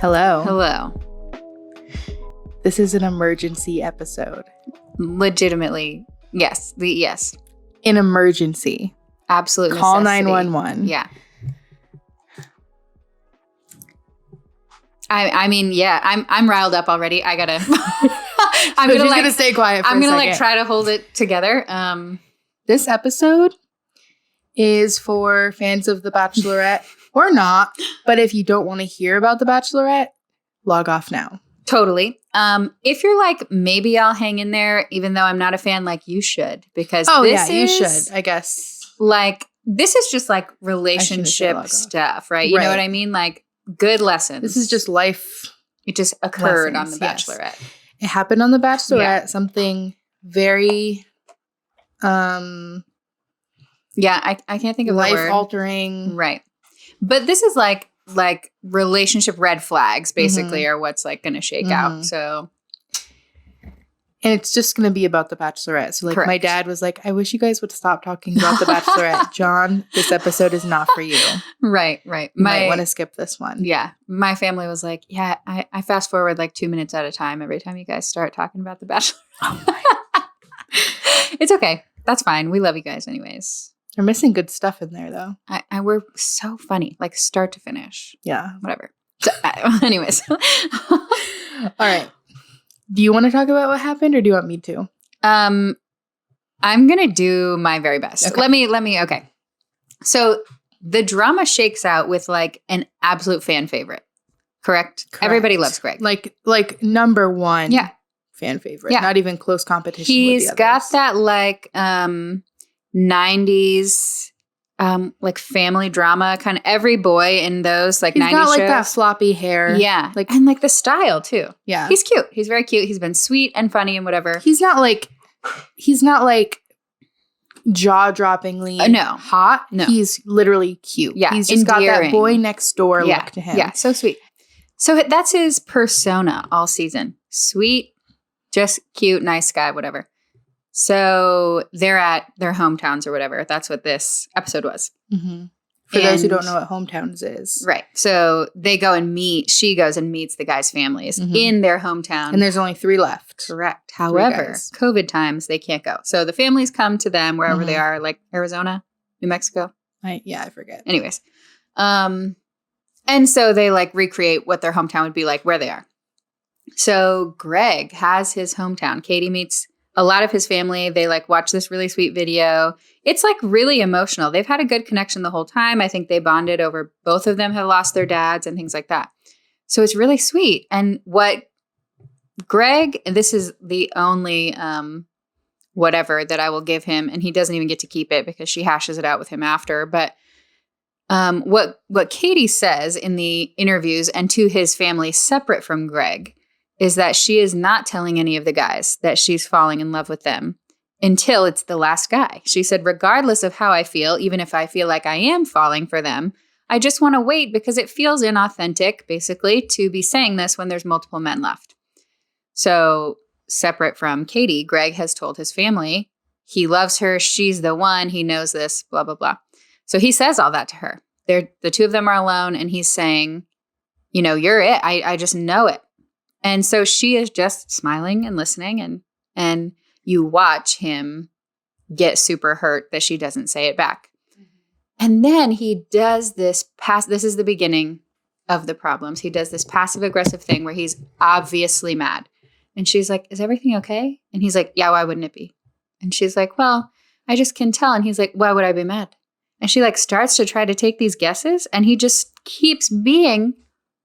Hello. Hello. This is an emergency episode. Legitimately, yes. Yes. An emergency. Absolute Call necessity. 911. Yeah. I mean, yeah. I'm riled up already. I gotta. I'm gonna stay quiet. I'm gonna try to hold it together. This episode is for fans of The Bachelorette or not. But if you don't want to hear about The Bachelorette, log off now. Totally. If you're like, maybe I'll hang in there, even though I'm not a fan, like you should, because you should, I guess. Like, this is just like relationship stuff, right? You know what I mean? Like, good lessons. This is just life. It just occurred lessons, on The Bachelorette. Yes. It happened on The Bachelorette. Something very, I can't think of the word. Life-altering. Right. But this is like relationship red flags, basically, are what's like going to shake out. So. And it's just going to be about The Bachelorette. So, like, Correct. My dad was like, I wish you guys would stop talking about The Bachelorette. John, this episode is not for you. Right. You might want to skip this one. Yeah. My family was like, yeah, I fast forward like 2 minutes at a time every time you guys start talking about The Bachelorette. Oh my. It's okay. That's fine. We love you guys anyways. They're missing good stuff in there, though. We're so funny, like start to finish. Yeah. Whatever. So, anyways. All right. Do you want to talk about what happened or do you want me to? I'm going to do my very best. Okay. Let me. Okay. So the drama shakes out with like an absolute fan favorite. Correct? Everybody loves Greg. Like number one. Yeah. Fan favorite. Yeah. Not even close competition. He's with the got others. that like 90s like family drama kind of every boy in those like He's 90s got like shows. that floppy hair. Yeah. Like, and like the style too. yeah. He's cute. He's very cute. He's been sweet and funny and whatever. He's not like jaw-droppingly No. hot. No. He's literally cute. Yeah, He's just got that endearing. boy next door look to him. Yeah, so sweet. So that's his persona all season. Sweet, just cute, nice guy, whatever. So they're at their hometowns or whatever. That's what this episode was. Mm-hmm. For those who don't know what hometowns is. Right. So they go and she goes and meets the guys' families in their hometown. And there's only 3 left. Correct. However, guys. COVID times, they can't go. So the families come to them wherever they are, like Arizona, New Mexico. I forget. Anyways. And so they like recreate what their hometown would be like where they are. So Greg has his hometown. Katie meets a lot of his family. They like watch this really sweet video. It's like really emotional. They've had a good connection the whole time. I think they bonded over both of them have lost their dads and things like that. So it's really sweet. And what Greg, and this is the only whatever that I will give him, and he doesn't even get to keep it because she hashes it out with him after. But what Katie says in the interviews and to his family separate from Greg is that she is not telling any of the guys that she's falling in love with them until it's the last guy. She said, regardless of how I feel, even if I feel like I am falling for them, I just want to wait because it feels inauthentic, basically, to be saying this when there's multiple men left. So separate from Katie, Greg has told his family he loves her. She's the one. He knows this, blah, blah, blah. So he says all that to her. The two of them are alone and he's saying, you know, you're it. I just know it. And so she is just smiling and listening and you watch him get super hurt that she doesn't say it back. And then he does this this is the beginning of the problems. He does this passive aggressive thing where he's obviously mad. And she's like, is everything okay? And he's like, yeah, why wouldn't it be? And she's like, well, I just can tell. And he's like, why would I be mad? And she like starts to try to take these guesses and he just keeps being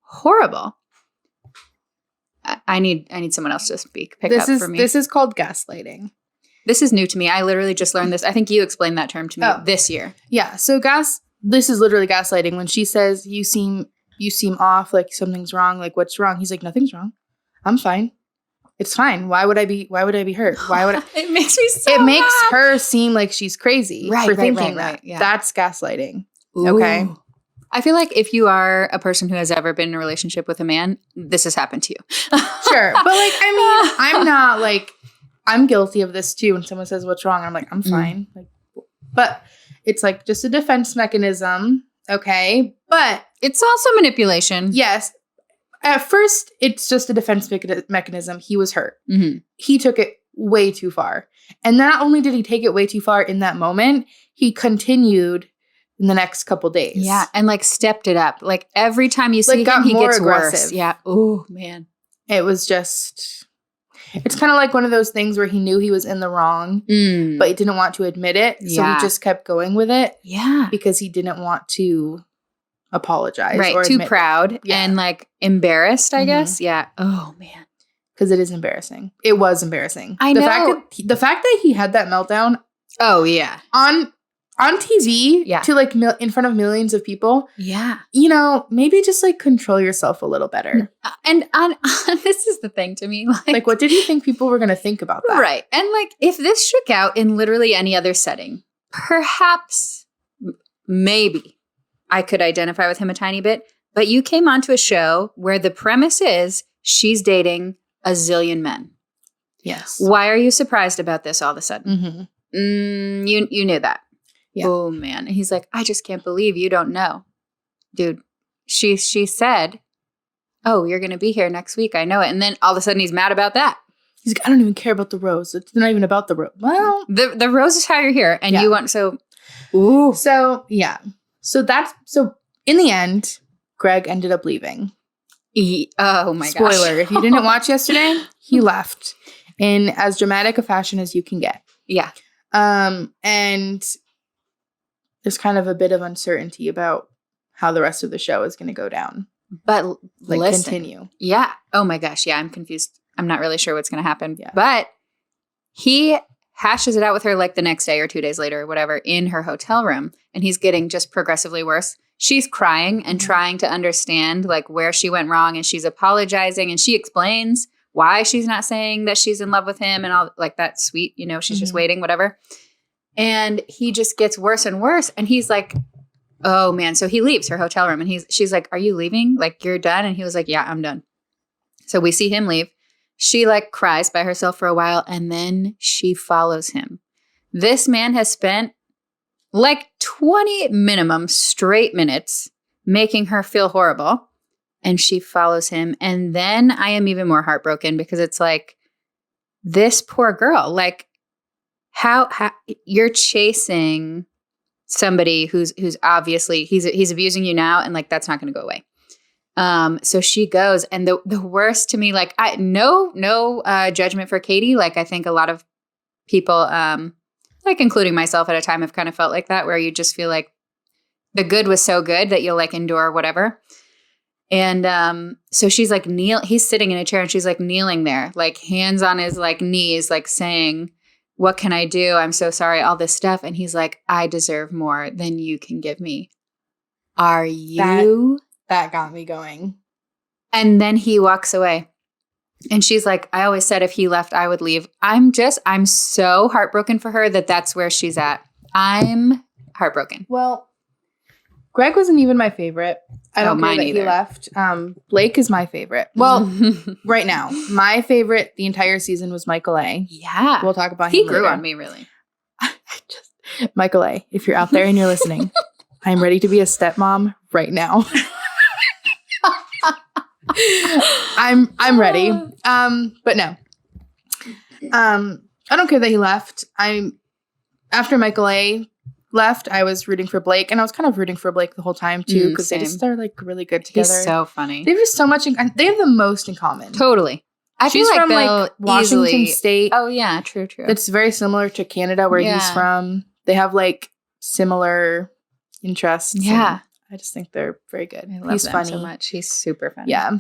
horrible. I need someone else to speak. Pick up for me. This is called gaslighting. This is new to me. I literally just learned this. I think you explained that term to me this year. Yeah. So this is literally gaslighting. When she says you seem off, like something's wrong, like what's wrong? He's like, nothing's wrong. I'm fine. It's fine. Why would I be hurt? Why would I? It makes me so It makes mad. her seem like she's crazy for thinking that. Yeah. That's gaslighting. Ooh. Okay. I feel like if you are a person who has ever been in a relationship with a man, this has happened to you. Sure. But like, I mean, I'm not like, I'm guilty of this too. When someone says what's wrong, I'm like, I'm fine. Like, but it's like just a defense mechanism. Okay. But it's also manipulation. yes, at first, it's just a defense mechanism. He was hurt. Mm-hmm. He took it way too far. And not only did he take it way too far in that moment, he continued in the next couple days. Yeah, and like stepped it up. Like every time you see him, he gets worse. Yeah. Oh, man. It was just, it's kind of like one of those things where he knew he was in the wrong, but he didn't want to admit it. So he just kept going with it. Yeah. Because he didn't want to apologize. Right. Or Too proud and like embarrassed, I guess. Yeah. Oh, man. Because it is embarrassing. It was embarrassing. I know. The fact that he had that meltdown. Oh, yeah. On TV to like in front of millions of people. Yeah. You know, maybe just like control yourself a little better. And this is the thing to me. Like, what did you think people were going to think about that? Right. And like, if this shook out in literally any other setting, perhaps, maybe I could identify with him a tiny bit. But you came onto a show where the premise is she's dating a zillion men. Yes. Why are you surprised about this all of a sudden? Mm-hmm. You knew that. Yeah. Oh, man. And he's like, I just can't believe you don't know. Dude, she said, oh, you're going to be here next week. I know it. And then all of a sudden he's mad about that. He's like, I don't even care about the rose. It's not even about the rose. Well. The rose is how you're here. And you want, Ooh. So, yeah. So in the end, Greg ended up leaving. Oh, my gosh. Spoiler. If you didn't watch yesterday, he left in as dramatic a fashion as you can get. Yeah. And there's kind of a bit of uncertainty about how the rest of the show is going to go down. But continue. Yeah. Oh my gosh. Yeah, I'm confused. I'm not really sure what's going to happen. Yeah. But he hashes it out with her like the next day or 2 days later or whatever in her hotel room. And he's getting just progressively worse. She's crying and trying to understand like where she went wrong. And she's apologizing. And she explains why she's not saying that she's in love with him and all like that sweet, you know, she's just waiting, whatever. And he just gets worse and worse. And he's like, oh, man. So he leaves her hotel room. And she's like, are you leaving? Like, you're done? And he was like, yeah, I'm done. So we see him leave. She like cries by herself for a while. And then she follows him. This man has spent like 20 minimum straight minutes making her feel horrible. And she follows him. And then I am even more heartbroken because it's like, this poor girl, like, how you're chasing somebody who's obviously he's abusing you now, and like that's not going to go away. So she goes, and the worst to me, like no judgment for Katie. Like I think a lot of people, like including myself at a time, have kind of felt like that, where you just feel like the good was so good that you'll like endure whatever. And so she's like he's sitting in a chair, and she's like kneeling there, like hands on his like knees, like saying, what can I do? I'm so sorry, all this stuff. And he's like, I deserve more than you can give me. Are you? That got me going. And then he walks away. And she's like, I always said if he left, I would leave. I'm so heartbroken for her that's where she's at. I'm heartbroken. Well, Greg wasn't even my favorite. I don't care that he left. Blake is my favorite. Well, right now, my favorite the entire season was Michael A. Yeah. We'll talk about him He grew later. on me, really. Michael A., if you're out there and you're listening, I'm ready to be a stepmom right now. I'm ready. But no. I don't care that he left. After Michael A. left, I was rooting for Blake, and I was kind of rooting for Blake the whole time too, because they just are like really good together. He's so funny. They have just so much. They have the most in common. Totally. She's from like Washington State. Oh yeah, true. It's very similar to Canada, where he's from. They have like similar interests. Yeah, I just think they're very good. He's funny so much. He's super funny. Yeah.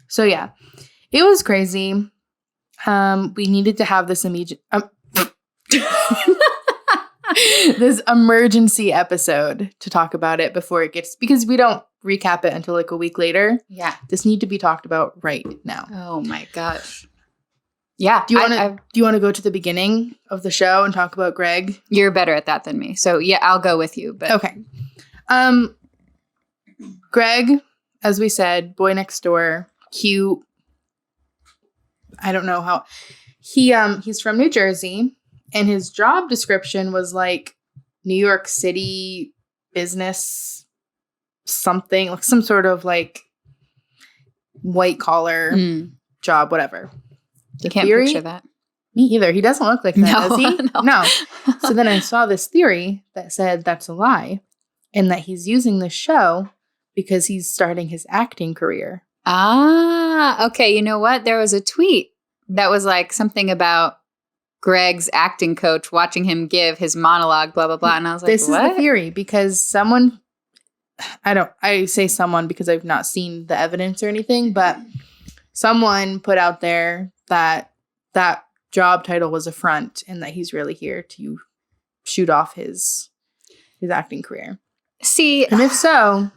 So yeah, it was crazy. We needed to have this immediate. This emergency episode to talk about it before it gets, because we don't recap it until like a week later. Yeah. This need to be talked about right now. Oh my gosh. Yeah. Do you want to go to the beginning of the show and talk about Greg? You're better at that than me. So yeah, I'll go with you. But okay. Greg, as we said, boy next door, cute. I don't know how he's from New Jersey. And his job description was like New York City business something, like some sort of like white collar job, whatever. You can't picture that. Me either. He doesn't look like that, does he? No. So then I saw this theory that said that's a lie and that he's using this show because he's starting his acting career. Ah, okay. You know what? There was a tweet that was like something about Greg's acting coach watching him give his monologue, blah, blah, blah. And I was like, this what? Is the theory because someone, I say someone because I've not seen the evidence or anything, but someone put out there that job title was a front and that he's really here to shoot off his acting career. See, and if so,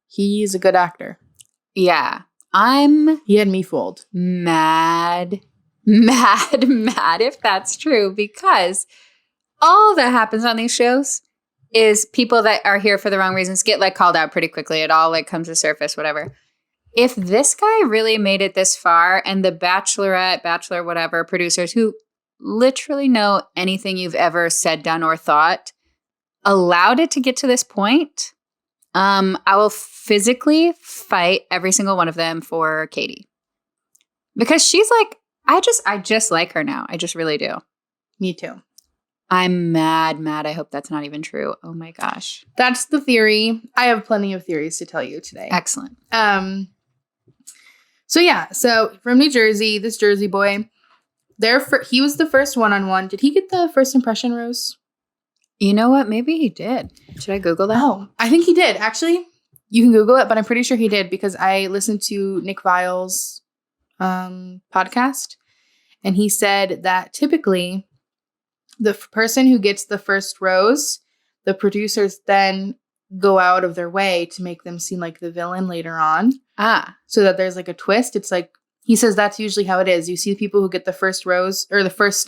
he's a good actor. Yeah. He had me fooled. Mad if that's true, because all that happens on these shows is people that are here for the wrong reasons get like called out pretty quickly. It all like comes to surface, whatever. If this guy really made it this far and the Bachelorette, Bachelor, whatever, producers who literally know anything you've ever said, done, or thought allowed it to get to this point, I will physically fight every single one of them for Katie. Because she's like, I just like her now. I just really do. Me too. I'm mad. I hope that's not even true. Oh my gosh. That's the theory. I have plenty of theories to tell you today. Excellent. So from New Jersey, this Jersey boy, he was the first one-on-one. Did he get the first impression rose? You know what? Maybe he did. Should I Google that? Oh, I think he did. Actually, you can Google it, but I'm pretty sure he did because I listened to Nick Vile's podcast, and he said that typically the person who gets the first rose, the producers then go out of their way to make them seem like the villain later on. So that there's like a twist. It's like, he says that's usually how it is. You see people who get the first rose or the first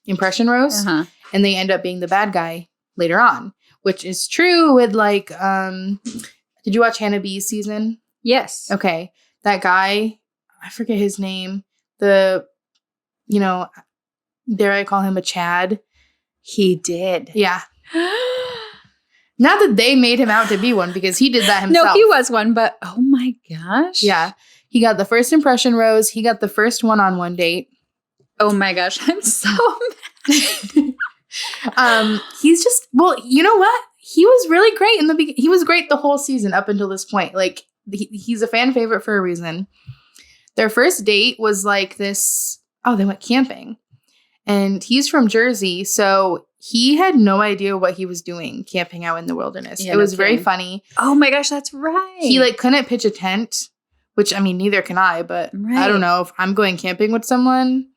impression rose, and they end up being the bad guy later on, which is true with like, did you watch Hannah B's season? Yes. Okay. That guy, I forget his name, dare I call him a Chad? He did. Yeah. Not that they made him out to be one because he did that himself. No, he was one, but oh my gosh. Yeah. He got the first impression rose. He got the first one-on-one date. Oh my gosh. I'm so mad. He's just, well, you know what? He was really great in the beginning. He was great the whole season up until this point. Like, he's a fan favorite for a reason. Their first date was like this, they went camping. And he's from Jersey, so he had no idea what he was doing camping out in the wilderness. Yeah, it was very funny. Oh my gosh, that's right. He like couldn't pitch a tent, which I mean, neither can I, but I don't know if I'm going camping with someone,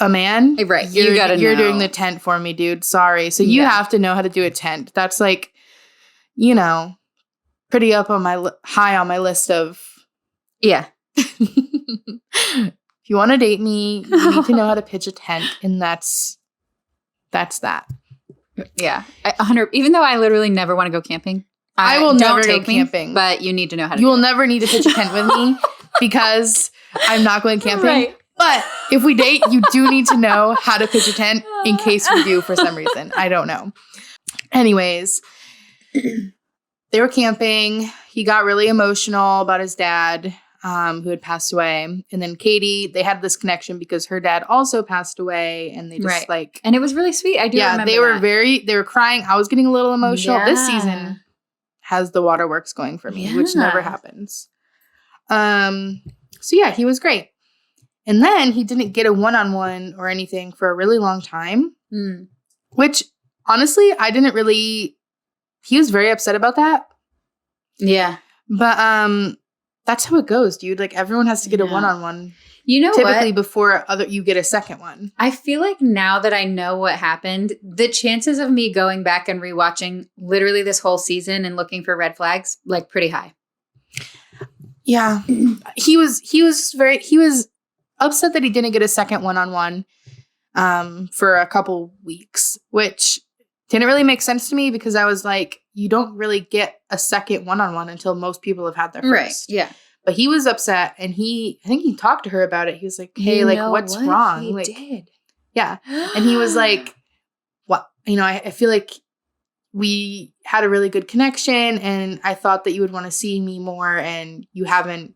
a man. Right, you're doing the tent for me, dude. Sorry. So you have to know how to do a tent. That's like, pretty up on high on my list of. Yeah. If you want to date me, you need to know how to pitch a tent, and that's that. Yeah. 100. Even though I literally never want to go camping. I will never go camping. But you need to know how to You will never need to pitch a tent with me because I'm not going camping. Right. But if we date, you do need to know how to pitch a tent in case we do for some reason. I don't know. Anyways, they were camping. He got really emotional about his dad, who had passed away. And then Katie, they had this connection because her dad also passed away. And they just and it was really sweet. I do remember they were crying. I was getting a little emotional. Yeah. This season has the waterworks going for me, which never happens. So yeah, he was great. And then he didn't get a one-on-one or anything for a really long time, which honestly, he was very upset about that. Yeah. But that's how it goes, dude. Like everyone has to get a one-on-one. You know typically before you get a second one. I feel like now that I know what happened, the chances of me going back and rewatching literally this whole season and looking for red flags, like pretty high. Yeah. He was upset that he didn't get a second one-on-one for a couple weeks, which didn't really make sense to me because I was like, you don't really get a second one-on-one until most people have had their first. Right. Yeah. But he was upset, and I think he talked to her about it. He was like, hey, what's wrong? He did. Yeah. And he was like, what? I feel like we had a really good connection, and I thought that you would want to see me more, and you haven't,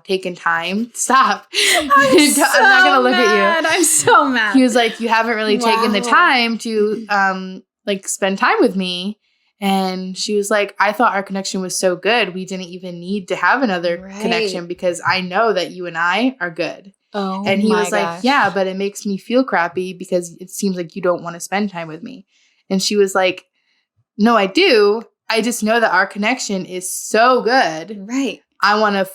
taken time. Stop. I'm not going to look at you. I'm so mad. He was like, you haven't really taken the time to spend time with me. And she was like, I thought our connection was so good. We didn't even need to have another connection because I know that you and I are good. Oh, and he was gosh. like, yeah, but it makes me feel crappy because it seems like you don't want to spend time with me. And she was like, no, I do. I just know that our connection is so good. Right. I want to,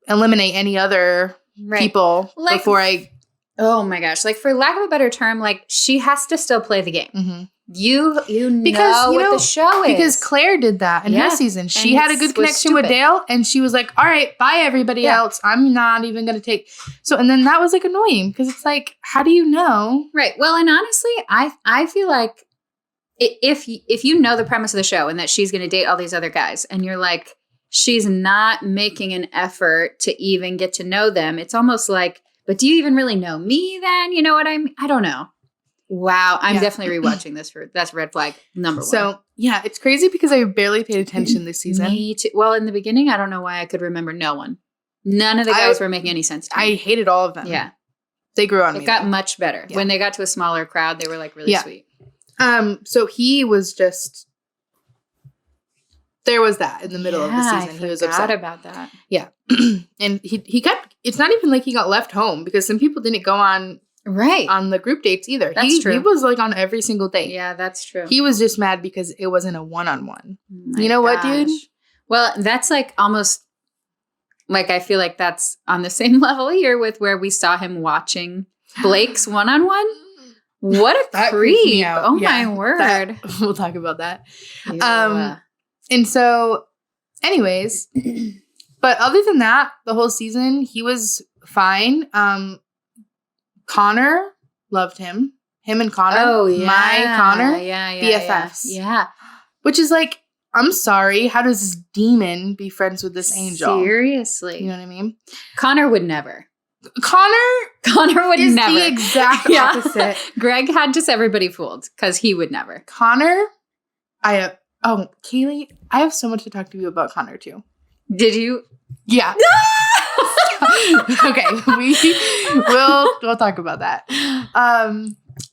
eliminate any other people before I. Oh my gosh. Like, for lack of a better term, like, she has to still play the game. Mm-hmm. You know what the show is. Because Claire did that in her season. She had a good connection with Dale, and she was like, all right, bye everybody else. I'm not even going to take. So, and then that was like annoying because it's like, how do you know? Right. Well, and honestly, I feel like if you know the premise of the show and that she's going to date all these other guys, and you're like, she's not making an effort to even get to know them, it's almost like, but do you even really know me then? You know what I mean? I don't know. Wow. I'm definitely rewatching this. That's red flag number one. So, yeah, it's crazy because I barely paid attention this season. Me too. Well, in the beginning, I don't know why I could remember no one. None of the guys were making any sense to me. I hated all of them. Yeah. They grew on me. It got much better. Yeah. When they got to a smaller crowd, they were like really sweet. So he was just... There was that in the middle of the season. He was upset about that. Yeah. And he kept... It's not even like he got left home because some people didn't go on the group dates either. That's true. He was like on every single date. Yeah, that's true. He was just mad because it wasn't a one-on-one. You know what, dude? Well, that's like almost like, I feel like that's on the same level here with where we saw him watching Blake's one-on-one. What a creep. Oh my word. We'll talk about that. And so, anyways, but other than that, the whole season, he was fine. Connor loved him. Him and Connor. Oh, yeah. My Connor. Yeah. BFFs. Yeah. Which is like, I'm sorry. How does this demon be friends with this angel? Seriously. You know what I mean? Connor would never. Connor would is never. The exact opposite. Greg had just everybody fooled because he would never. Connor, Kayleigh, I have so much to talk to you about Connor too. Did you? Yeah. Okay, we'll talk about that.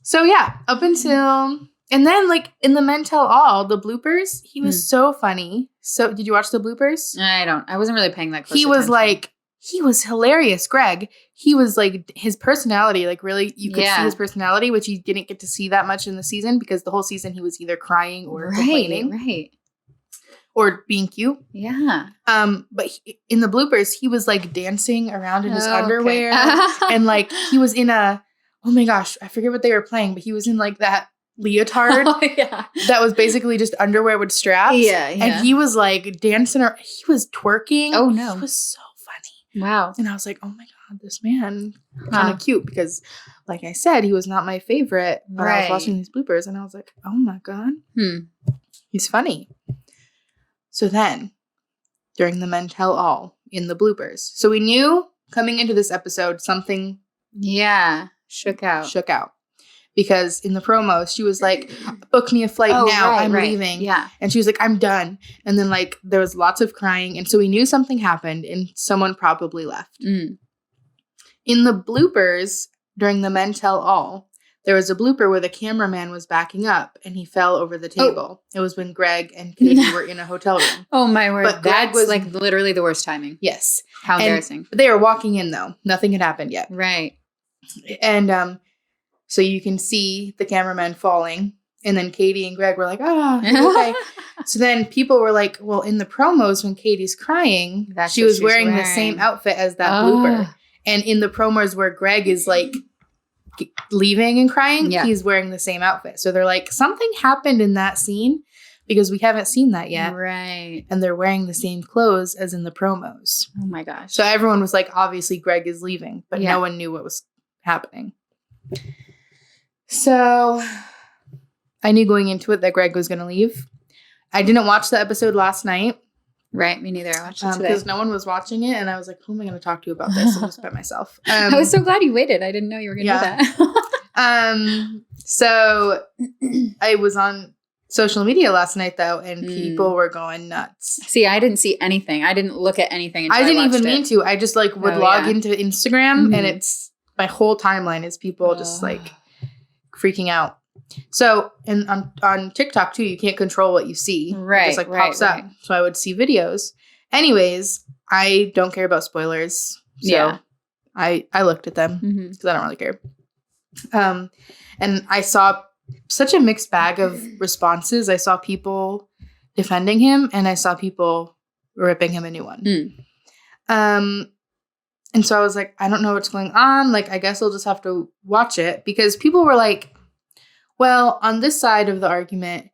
So yeah, up until and then like in the Men Tell All, the bloopers, he was so funny. So did you watch the bloopers? I wasn't really paying that close attention. He was hilarious, Greg. He was like, his personality, like really, you could see his personality, which you didn't get to see that much in the season because the whole season he was either crying or complaining. Right. Or being cute. Yeah. But in the bloopers, he was like dancing around in his underwear. And like he was in oh my gosh, I forget what they were playing, but he was in like that leotard that was basically just underwear with straps. Yeah. And he was like dancing, he was twerking. Oh no. He was so funny. Wow. And I was like, oh my God, this man kind of cute because like I said, he was not my favorite. But I was watching these bloopers and I was like, oh my God. He's funny. So then, during the Men Tell All, in the bloopers. So we knew coming into this episode, something... shook out. Because in the promos, she was like, book me a flight now, I'm leaving. Yeah. And she was like, I'm done. And then like, there was lots of crying. And so we knew something happened and someone probably left. In the bloopers, during the Men Tell All, there was a blooper where the cameraman was backing up and he fell over the table. It was when Greg and Katie were in a hotel room. Oh my word. But that was like literally the worst timing. Yes. How embarrassing. They were walking in though. Nothing had happened yet. Right. And so you can see the cameraman falling. And then Katie and Greg were like, okay. So then people were like, well, in the promos when Katie's crying, she was wearing the same outfit as that blooper. And in the promos where Greg is like leaving and crying, he's wearing the same outfit. So they're like, something happened in that scene because we haven't seen that yet. Right. And they're wearing the same clothes as in the promos. Oh my gosh. So everyone was like, obviously Greg is leaving, but no one knew what was happening. So I knew going into it that Greg was going to leave. I didn't watch the episode last night. Right, me neither. I watched it today. Because no one was watching it, and I was like, who am I going to talk to about this? I'm just by myself. I was so glad you waited. I didn't know you were going to do that. So I was on social media last night though, and people were going nuts. See, I didn't see anything. I didn't look at anything until I didn't even mean to. I just like would log into Instagram and it's my whole timeline is people just like freaking out. So, and on TikTok too, you can't control what you see. Right. It just like pops up. So I would see videos. Anyways, I don't care about spoilers. So I looked at them because I don't really care. And I saw such a mixed bag of responses. I saw people defending him and I saw people ripping him a new one. And so I was like, I don't know what's going on. Like, I guess I'll just have to watch it because people were like, well, on this side of the argument,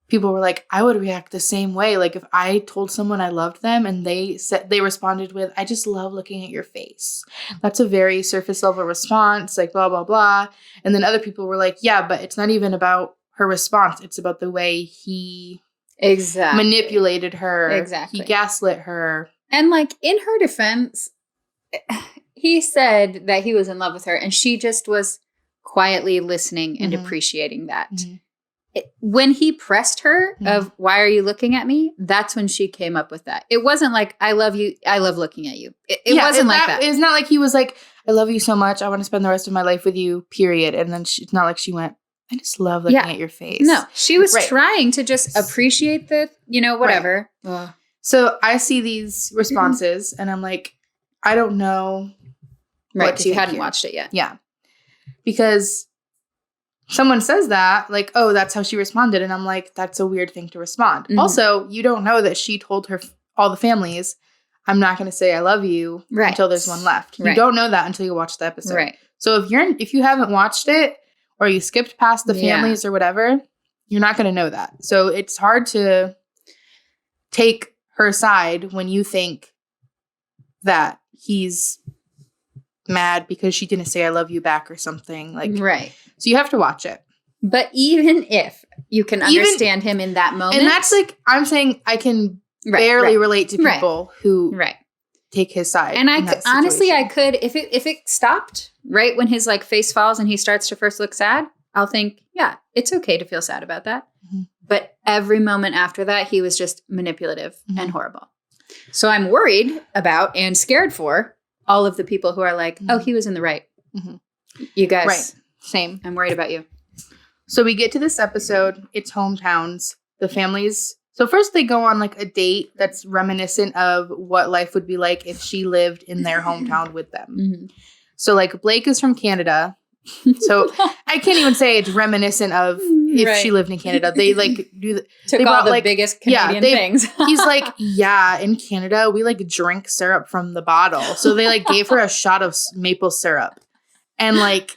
people were like, I would react the same way. Like if I told someone I loved them and they responded with, I just love looking at your face. That's a very surface level response, like blah, blah, blah. And then other people were like, yeah, but it's not even about her response. It's about the way he manipulated her. Exactly. He gaslit her. And like in her defense, he said that he was in love with her and she just was quietly listening and appreciating that. When he pressed her of why are you looking at me, that's when she came up with that. It wasn't like, I love you, I love looking at you. It wasn't like that. It's not like he was like, I love you so much, I want to spend the rest of my life with you, period. And then it's not like she went, I just love looking at your face. No, she was trying to just appreciate the, whatever. Right. So I see these responses and I'm like, I don't know. Right, because you hadn't watched it yet. Yeah. Because someone says that, like, oh, that's how she responded. And I'm like, that's a weird thing to respond. Also, you don't know that she told all the families, I'm not going to say I love you until there's one left. You don't know that until you watch the episode. Right. So if you haven't watched it or you skipped past the families or whatever, you're not going to know that. So it's hard to take her side when you think that he's mad because she didn't say I love you back or something. Like, right. So you have to watch it. But even if you can understand him in that moment. And that's like, I'm saying I can barely relate to people who take his side. And honestly, I could, if it stopped right when his like face falls and he starts to first look sad, I'll think, yeah, it's okay to feel sad about that. But every moment after that, he was just manipulative and horrible. So I'm worried about and scared for all of the people who are like, oh, he was in the right. You guys. Right. Same. I'm worried about you. So we get to this episode. It's hometowns. The families. So first they go on like a date that's reminiscent of what life would be like if she lived in their hometown with them. So like Blake is from Canada. So I can't even say it's reminiscent of if she lived in Canada. They like took all the biggest Canadian things. He's like, yeah, in Canada we like drink syrup from the bottle. So they like gave her a shot of maple syrup. And like,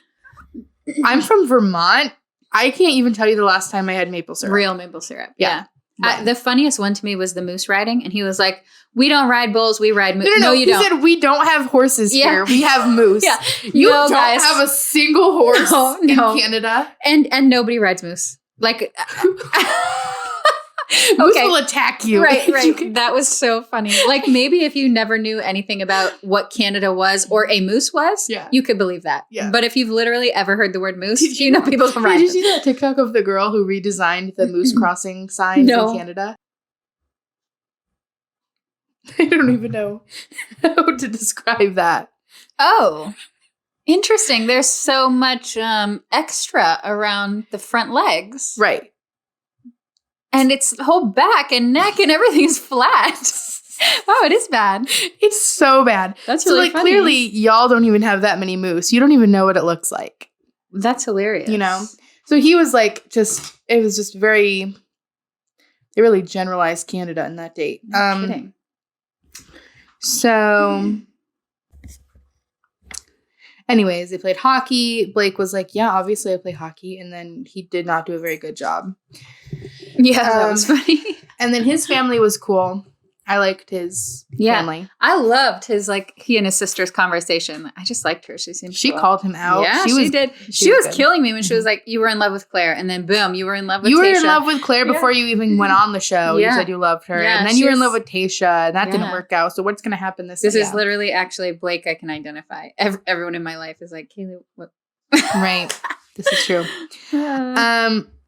I'm from Vermont. I can't even tell you the last time I had maple syrup. Real maple syrup. Yeah. The funniest one to me was the moose riding. And he was like, we don't ride bulls, we ride moose. No, you don't. He said, we don't have horses here. We have moose. You don't have a single horse in Canada. And nobody rides moose. Like, moose will attack you. Right. That was so funny. Like maybe if you never knew anything about what Canada was or a moose was, you could believe that. Yeah. But if you've literally ever heard the word moose, you know people don't ride them. Did you see that TikTok of the girl who redesigned the moose crossing signs in Canada? I don't even know how to describe that. Oh, interesting. There's so much extra around the front legs. Right. And its whole back and neck and everything is flat. Wow, it is bad. It's so bad. That's really funny. Clearly, y'all don't even have that many moose. You don't even know what it looks like. That's hilarious. You know? So he was like, it was just they really generalized Canada in that date. No kidding. So, anyways, they played hockey. Blake was like, yeah, obviously I play hockey. And then he did not do a very good job. Yeah, that was funny. And then his family was cool. I liked his family. I loved his, like, he and his sister's conversation. I just liked her. She called him out. Yeah, she did. She was killing me when she was like, you were in love with Claire. And then, boom, you were in love with Tasha. You were in love with Claire before you even went on the show. You said you loved her. Yeah, and then you were in love with Tasha. And that didn't work out. So what's going to happen this is literally actually Blake I can identify. Everyone in my life is like, Kayleigh, what? Right. This is true.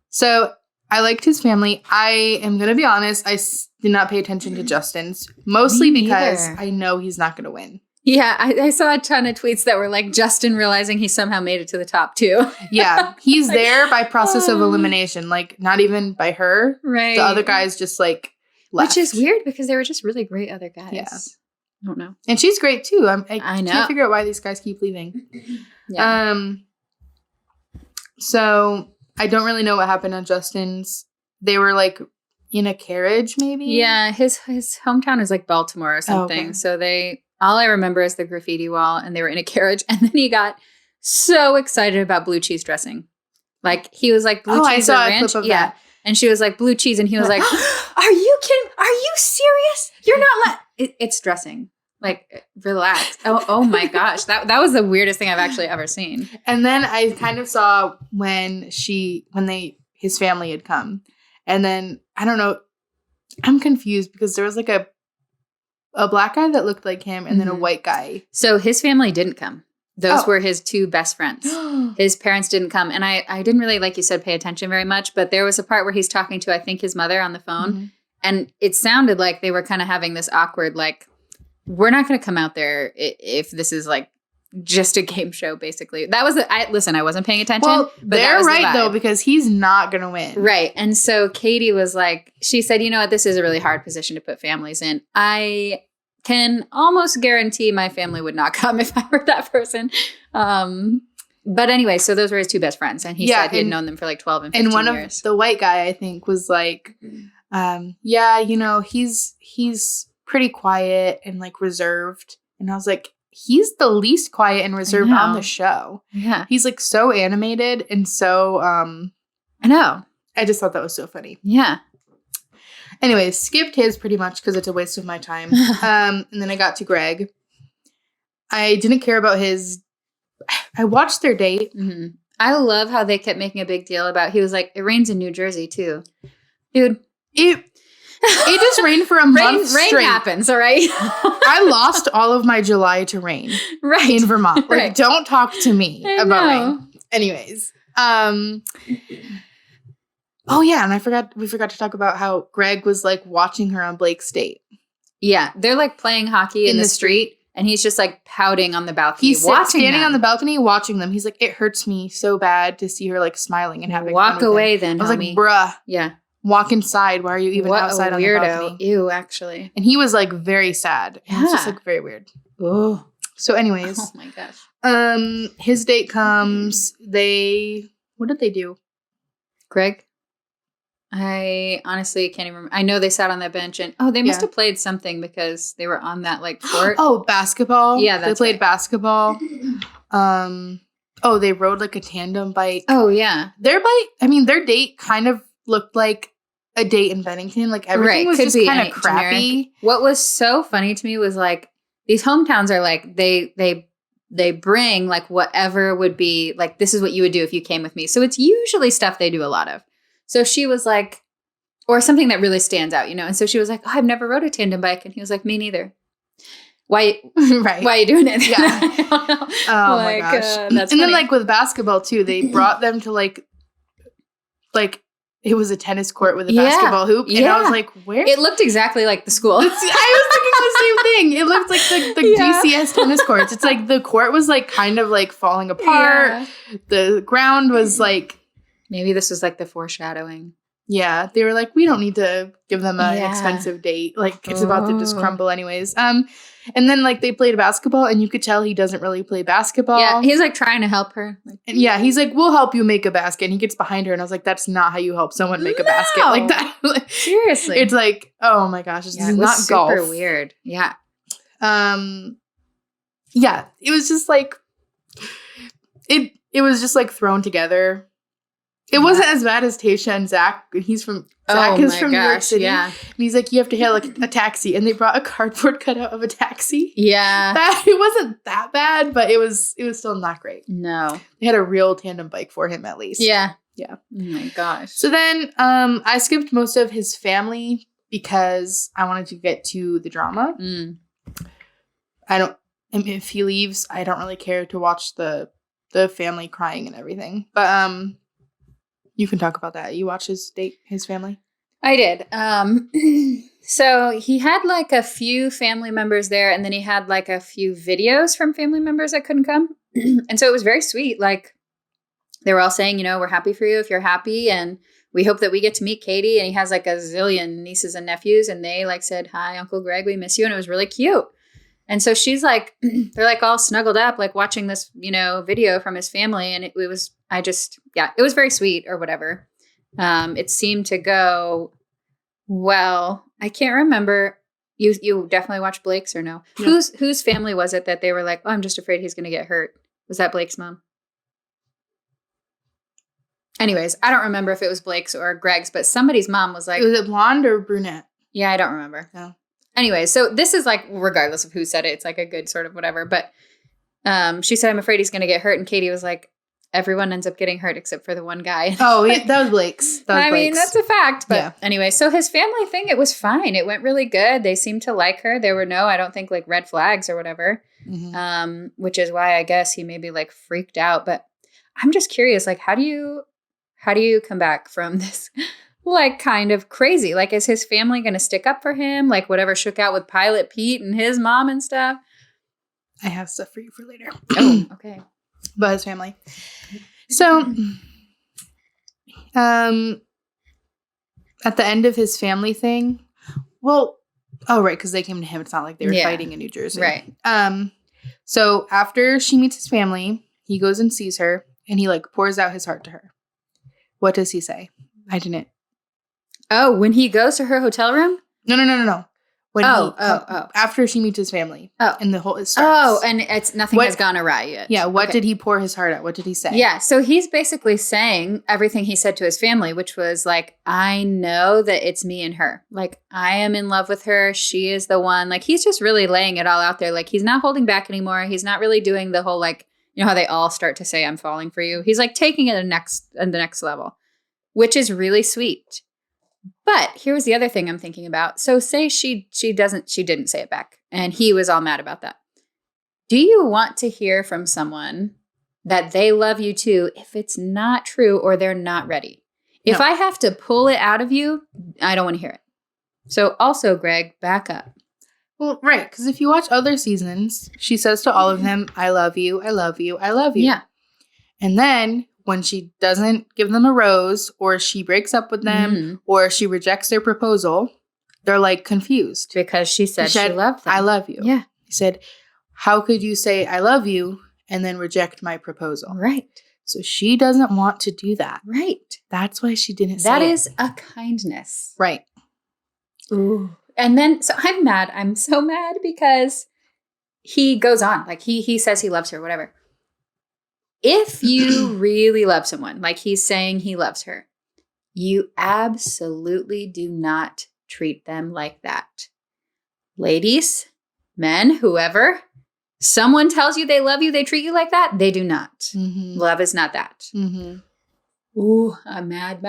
So I liked his family. I am going to be honest. Did not pay attention to Justin's, mostly because I know he's not going to win. Yeah, I saw a ton of tweets that were like Justin realizing he somehow made it to the top too. Yeah, he's there by process of elimination, like not even by her. Right. The other guys just like left. Which is weird because they were just really great other guys. Yeah. I don't know. And she's great too. I know. Can't figure out why these guys keep leaving. Yeah. So I don't really know what happened on Justin's. They were like in a carriage, maybe? Yeah, his hometown is like Baltimore or something. Okay. So all I remember is the graffiti wall, and they were in a carriage, and then he got so excited about blue cheese dressing. Like he was like, blue cheese or ranch? A clip of that. And she was like, blue cheese, and he was like, are you kidding? Are you serious? You're not it's dressing. Like, relax. Oh my gosh. That was the weirdest thing I've actually ever seen. And then I kind of saw when his family had come. And then, I don't know, I'm confused because there was like a black guy that looked like him and then a white guy. So his family didn't come. Those were his two best friends. His parents didn't come. And I didn't really, like you said, pay attention very much. But there was a part where he's talking to, I think, his mother on the phone. Mm-hmm. And it sounded like they were kind of having this awkward, like, we're not going to come out there if this is like just a game show, basically. That was listen, I wasn't paying attention. Well, but they're right, though, because he's not going to win. Right. And so Katie was like, she said, you know what, this is a really hard position to put families in. I can almost guarantee my family would not come if I were that person. But anyway, so those were his two best friends. And he said he had known them for like 12 and 15 years. And one of the white guy, I think, was like, yeah, you know, he's pretty quiet and like reserved. And I was like, he's the least quiet and reserved on the show. Yeah. He's like so animated and so I know. I just thought that was so funny. Yeah. Anyway, skipped his pretty much because it's a waste of my time. And then I got to Greg. I didn't care about I watched their date. Mm-hmm. I love how they kept making a big deal about, he was like, it rains in New Jersey too. Dude. It just rained for a month straight. Rain happens, all right? I lost all of my July to rain in Vermont. Like, don't talk to me about rain. Anyways. Oh, yeah. And we forgot to talk about how Greg was, like, watching her on Blake's date. Yeah. They're, like, playing hockey in the street. And he's just, like, pouting on the balcony. He's standing on the balcony watching them. He's like, it hurts me so bad to see her, like, smiling and having Walk away then, I was like, bruh. Yeah. Walk inside. Why are you even outside on the balcony? Ew, actually. And he was like very sad. Yeah. It was just like very weird. Oh. So anyways. Oh my gosh. His date comes. What did they do? Greg? I honestly can't even remember. I know they sat on that bench and they must have played something because they were on that like fort. Oh, basketball. Yeah, they played basketball. They rode like a tandem bike. Oh yeah. Their date kind of looked like a date in Bennington. Like everything was just kind of crappy. Generic. What was so funny to me was like these hometowns are like they bring like whatever would be like, this is what you would do if you came with me. So it's usually stuff they do a lot of. So she was like, or something that really stands out, you know? And so she was like, I've never rode a tandem bike. And he was like, me neither. Why are you doing it? Yeah. Oh my gosh. That's and funny. then like with basketball too, they brought them to like it was a tennis court with a basketball hoop. And I was like, where? It looked exactly like the school. I was thinking the same thing. It looked like the GCS tennis courts. It's like the court was like kind of like falling apart. Yeah. The ground was like. Maybe this was like the foreshadowing. Yeah. They were like, we don't need to give them an expensive date. Like it's about to just crumble anyways. And then like they played basketball and you could tell he doesn't really play basketball. Yeah. He's like trying to help her. And he's like, we'll help you make a basket. And he gets behind her and I was like, that's not how you help someone make a basket like that. Like, seriously. It's like, oh my gosh, this is not golf. Super weird. Yeah. Yeah. It was just like it was just like thrown together. It wasn't as bad as Tasha and Zach. Zach is from New York City. Yeah. And he's like, you have to hail a taxi. And they brought a cardboard cutout of a taxi. Yeah. It wasn't that bad, but it was still not great. No. They had a real tandem bike for him at least. Yeah. Yeah. Oh my gosh. So then I skipped most of his family because I wanted to get to the drama. If he leaves, I don't really care to watch the the family crying and everything. But you can talk about that. You watched his family? I did. So he had like a few family members there, and then he had like a few videos from family members that couldn't come. And so it was very sweet. Like they were all saying, we're happy for you if you're happy, and we hope that we get to meet Katie. And he has like a zillion nieces and nephews, and they like said, "Hi, Uncle Greg, we miss you." And it was really cute. And so she's like, they're like all snuggled up, like watching this, video from his family. And it was very sweet or whatever. It seemed to go well. I can't remember. You definitely watched Blake's or no? Yeah. Whose family was it that they were like, "Oh, I'm just afraid he's going to get hurt"? Was that Blake's mom? Anyways, I don't remember if it was Blake's or Greg's, but somebody's mom was like... Was it blonde or brunette? Yeah, I don't remember. No. Anyway, so this is like, regardless of who said it, it's like a good sort of whatever. But she said, "I'm afraid he's going to get hurt." And Katie was like, "Everyone ends up getting hurt except for the one guy." Oh, yeah, that was Blake's. I mean, that's a fact. But anyway, so his family thing, it was fine. It went really good. They seemed to like her. There were I don't think, like red flags or whatever, which is why I guess he maybe like freaked out. But I'm just curious, like, how do you come back from this? Like kind of crazy. Like, is his family going to stick up for him? Like whatever shook out with Pilot Pete and his mom and stuff? I have stuff for you for later. Oh, okay. About his family. So, at the end of his family thing, because they came to him. It's not like they were fighting in New Jersey. Right. So after she meets his family, he goes and sees her and he like pours out his heart to her. What does he say? I didn't. Oh, when he goes to her hotel room? No. When after she meets his family. Oh. And the whole, it starts. Oh, and it's nothing has gone awry yet. Yeah. What did he pour his heart out? What did he say? Yeah. So he's basically saying everything he said to his family, which was like, "I know that it's me and her. Like, I am in love with her. She is the one." Like, he's just really laying it all out there. Like, he's not holding back anymore. He's not really doing the whole, like, how they all start to say, "I'm falling for you." He's like taking it to the next level, which is really sweet. But here's the other thing I'm thinking about. So say she didn't say it back and he was all mad about that. Do you want to hear from someone that they love you too if it's not true or they're not ready? No. If I have to pull it out of you, I don't want to hear it. So also, Greg, back up. Well, right. Because if you watch other seasons, she says to all of them, "I love you, I love you, I love you." Yeah. And then when she doesn't give them a rose or she breaks up with them or she rejects their proposal, they're like confused. Because she said she loved them. "I love you." Yeah. He said, "How could you say I love you and then reject my proposal?" Right. So she doesn't want to do that. Right. That's why she didn't say that. That it. is a kindness. Right. Ooh. And then, so I'm mad. I'm so mad because he goes on. Like, he says he loves her, whatever. If you really love someone, like he's saying he loves her, you absolutely do not treat them like that. Ladies, men, whoever, someone tells you they love you, they treat you like that, they do not. Mm-hmm. Love is not that. Mm-hmm. Ooh, I'm mad.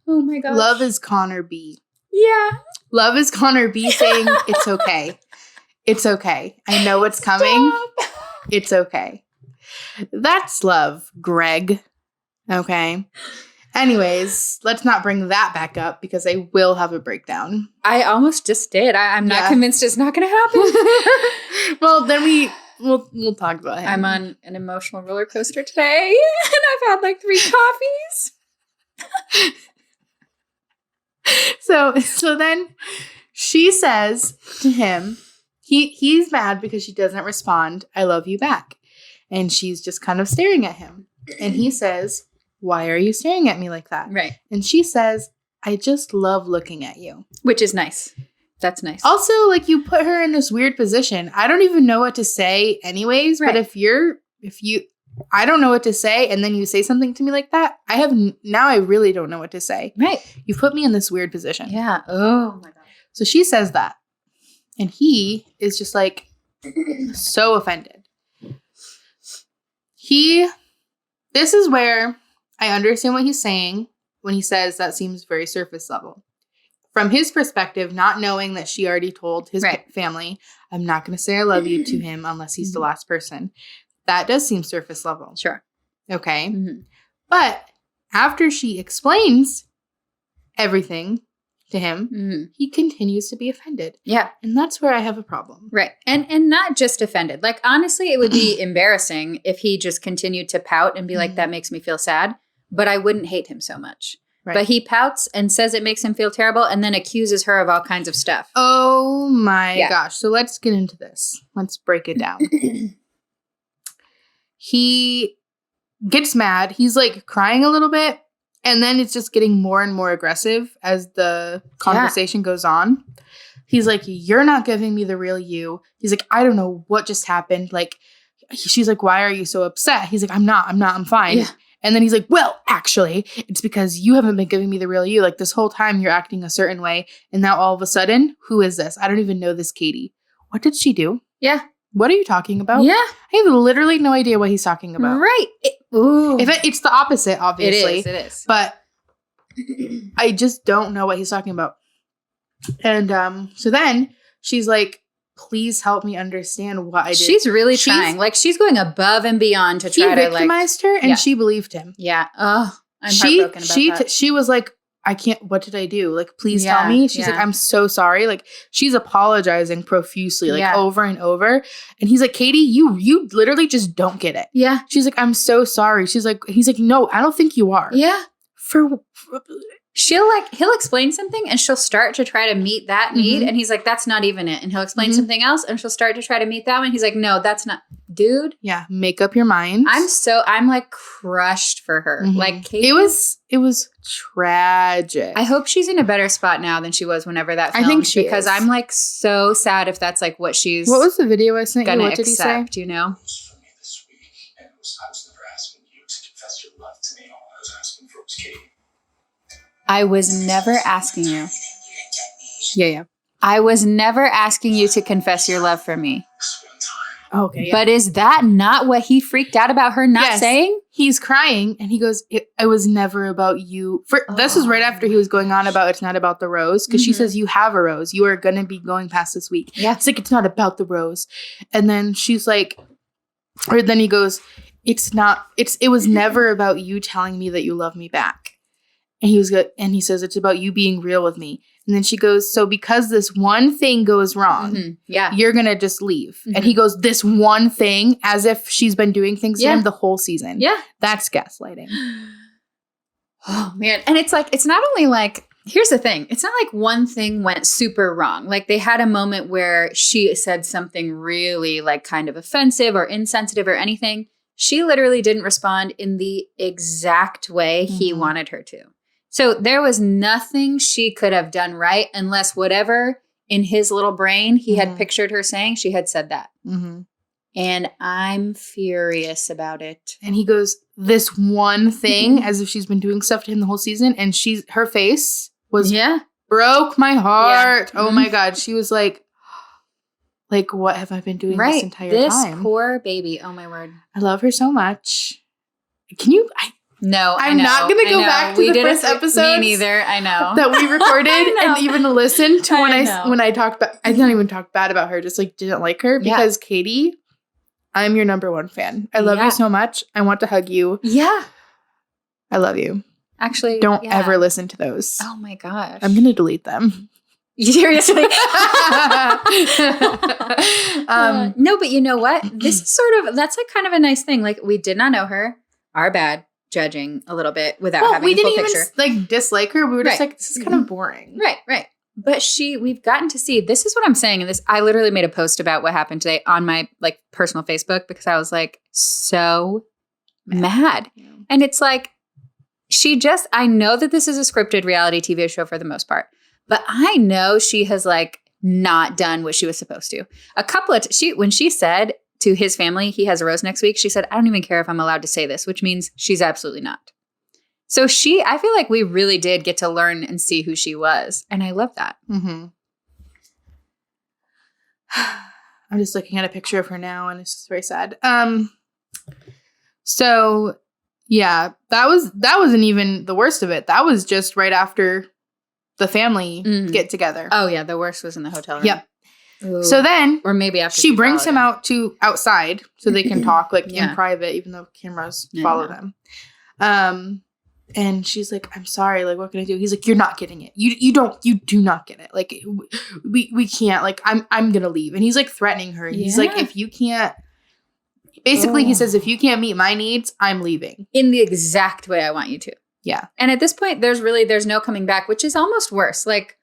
Oh my gosh. Love is Connor B. Yeah. Love is Connor B saying, "It's okay. It's okay. I know what's coming. It's okay." That's love, Greg. Okay. Anyways, let's not bring that back up because I will have a breakdown. I almost just did. I'm not convinced it's not going to happen. Well, then we'll talk about him. I'm on an emotional roller coaster today, and I've had like 3 coffees. So then she says to him, he's mad because she doesn't respond, "I love you" back. And she's just kind of staring at him. And he says, "Why are you staring at me like that?" Right. And she says, "I just love looking at you." Which is nice. That's nice. Also, like, you put her in this weird position. I don't even know what to say anyways. Right. But I don't know what to say, and then you say something to me like that, I really don't know what to say. Right. You put me in this weird position. Yeah. Oh my God. So she says that. And he is just like so offended. This is where I understand what he's saying when he says that seems very surface level. From his perspective, not knowing that she already told his family, "I'm not going to say I love you" to him unless he's the last person. That does seem surface level. Sure. Okay. Mhm. But after she explains everything to him, Mhm. he continues to be offended. Yeah. And that's where I have a problem. Right. And not just offended. Like, honestly, it would be embarrassing if he just continued to pout and be like, that makes me feel sad. But I wouldn't hate him so much. Right. But he pouts and says it makes him feel terrible and then accuses her of all kinds of stuff. Oh my Yeah. gosh. So let's get into this. Let's break it down. He gets mad. He's like crying a little bit. And then it's just getting more and more aggressive as the conversation goes on. He's like, you're not giving me the real you. He's like, I don't know what just happened. Like, she's like, why are you so upset? He's like, I'm fine. Yeah. And then he's like, well, actually, it's because you haven't been giving me the real you. Like, this whole time you're acting a certain way. And now all of a sudden, who is this? I don't even know this Katie. What did she do? Yeah. What are you talking about? Yeah. I have literally no idea what he's talking about. Right. Ooh. It's the opposite, obviously. It is. But I just don't know what he's talking about. And so then she's like, please help me understand what I did. She's really trying. Like, she's going above and beyond to try to, like... He victimized her, and she believed him. Yeah. Oh, I'm heartbroken about that. She was like, I can't, what did I do? Like, please tell me. She's like, I'm so sorry. Like, she's apologizing profusely, like, over and over. And he's like, Katie, you literally just don't get it. Yeah. She's like, I'm so sorry. He's like, no, I don't think you are. Yeah. He'll explain something and she'll start to try to meet that need. And he's like, that's not even it. And he'll explain something else and she'll start to try to meet that one. He's like, no, that's not, dude. Yeah. Make up your mind. I'm like crushed for her. Like, Katie, it was tragic. I hope she's in a better spot now than she was whenever that filmed. I think she because is. I'm like so sad if that's like what she's What was the video I sent you? gonna What did he say? accept, you know? I was never asking you to confess your love to me. All I was asking for was Katie. I was never asking you. Yeah. I was never asking you to confess your love for me. This one time. Okay. Yeah. But is that not what he freaked out about her not saying? He's crying and he goes, it was never about you. This is right after he was going on about it's not about the rose. Because she says, you have a rose. You are going to be going past this week. Yeah. It's like, it's not about the rose. And then she's like, or then he goes, it was never about you telling me that you love me back. And he was good. And he says, it's about you being real with me. And then she goes, so because this one thing goes wrong, you're going to just leave. And he goes, this one thing, as if she's been doing things to him the whole season. Yeah. That's gaslighting. Oh, man. And it's like, it's not only like, here's the thing. It's not like one thing went super wrong. Like, they had a moment where she said something really like kind of offensive or insensitive or anything. She literally didn't respond in the exact way he wanted her to. So there was nothing she could have done right unless whatever in his little brain he had pictured her saying, she had said that. And I'm furious about it. And he goes, this one thing, as if she's been doing stuff to him the whole season. And her face was broke my heart. Yeah. Oh my God. She was like, what have I been doing this entire time? This poor baby. Oh my word. I love her so much. Can you... No, I'm not going to go back to the first episode. Me neither. I know that we recorded and even listened to when I talked about. I didn't even talk bad about her. Just like didn't like her because Katie, I'm your number one fan. I love you so much. I want to hug you. Yeah, I love you. Actually, don't ever listen to those. Oh my gosh, I'm going to delete them. Seriously. No, but you know what? This is that's like kind of a nice thing. Like, we did not know her. Our bad. Judging a little bit without having a full picture. We didn't even like dislike her. We were just like, this is kind of boring. Right. But we've gotten to see, this is what I'm saying. And I literally made a post about what happened today on my like personal Facebook because I was like so mad. Yeah. And it's like, I know that this is a scripted reality TV show for the most part, but I know she has like not done what she was supposed to. When she said to his family, he has a rose next week, she said, I don't even care if I'm allowed to say this, which means she's absolutely not. So I feel like we really did get to learn and see who she was. And I love that. I'm just looking at a picture of her now and it's just very sad. So yeah, that wasn't even the worst of it. That was just right after the family get together. Oh yeah. The worst was in the hotel room. Yep. Ooh. So then or maybe after she brings him followed outside so they can talk like Yeah. in private, even though cameras Yeah, follow no. them. And she's like, I'm sorry, like, what can I do? He's like, you're not getting it. You do not get it. Like, we can't, like, I'm gonna leave. And he's like threatening her. And he's like, Yeah. if you can't, basically he says, if you can't meet my needs, I'm leaving. in the exact way I want you to. Yeah. And at this point, there's no coming back, which is almost worse. Like,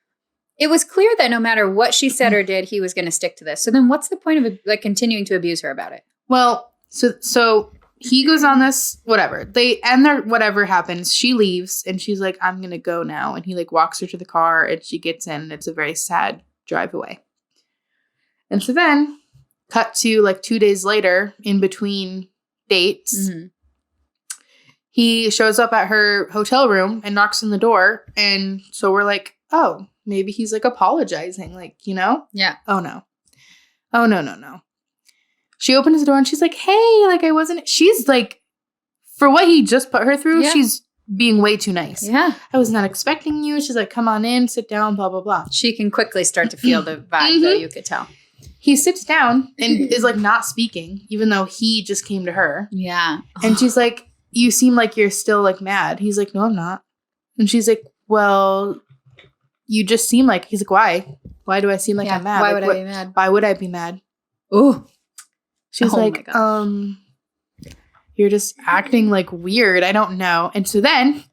it was clear that no matter what she said or did, he was going to stick to this. So then what's the point of like continuing to abuse her about it? Well, so he goes on this, whatever. They end their, whatever happens. She leaves and she's like, I'm going to go now. And he like walks her to the car and she gets in and it's a very sad drive away. And so then cut to like 2 days later in between dates. Mm-hmm. He shows up at her hotel room and knocks on the door. And so we're like, oh, maybe he's like apologizing. Like, you know? Yeah. Oh, no. Oh, no. She opens the door and she's like, hey, like I wasn't. She's like, for what he just put her through, Yeah. she's being way too nice. Yeah. I was not expecting you. She's like, come on in, sit down, blah, blah, blah. She can quickly start to feel the vibe, though, you could tell. He sits down and is like not speaking, even though he just came to her. Yeah. And she's like, you seem like you're still like mad. He's like, no, I'm not. And she's like, well, you just seem like, he's like, why? Why do I seem like I'm mad? Why Like, would I be mad? Why would I be mad? Ooh. She's Oh my like, gosh. you're just acting like weird. I don't know. And so then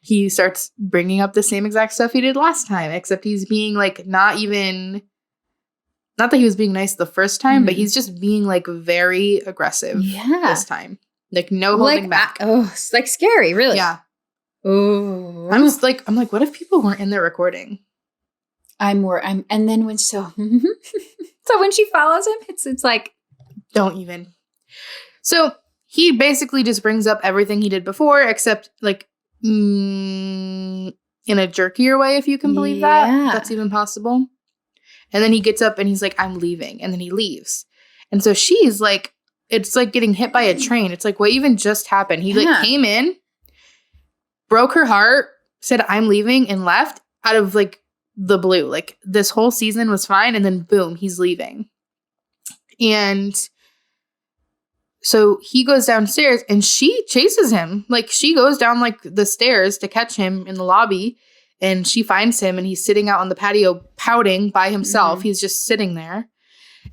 he starts bringing up the same exact stuff he did last time, except he's being like not that he was being nice the first time, but he's just being like very aggressive this time. Like no holding back. It's like scary, really. Yeah. Oh. I'm like, what if people weren't in there recording? And then when so when she follows him, it's like, Don't even. So he basically just brings up everything he did before, except like in a jerkier way, if you can believe that. That's even possible. And then he gets up and he's like, I'm leaving. And then he leaves. And so she's like, it's like getting hit by a train. It's like, what even just happened? He like came in, broke her heart, said, I'm leaving, and left out of like the blue. Like this whole season was fine. And then boom, he's leaving. And so he goes downstairs and she chases him. Like she goes down like the stairs to catch him in the lobby. And she finds him and he's sitting out on the patio pouting by himself. He's just sitting there.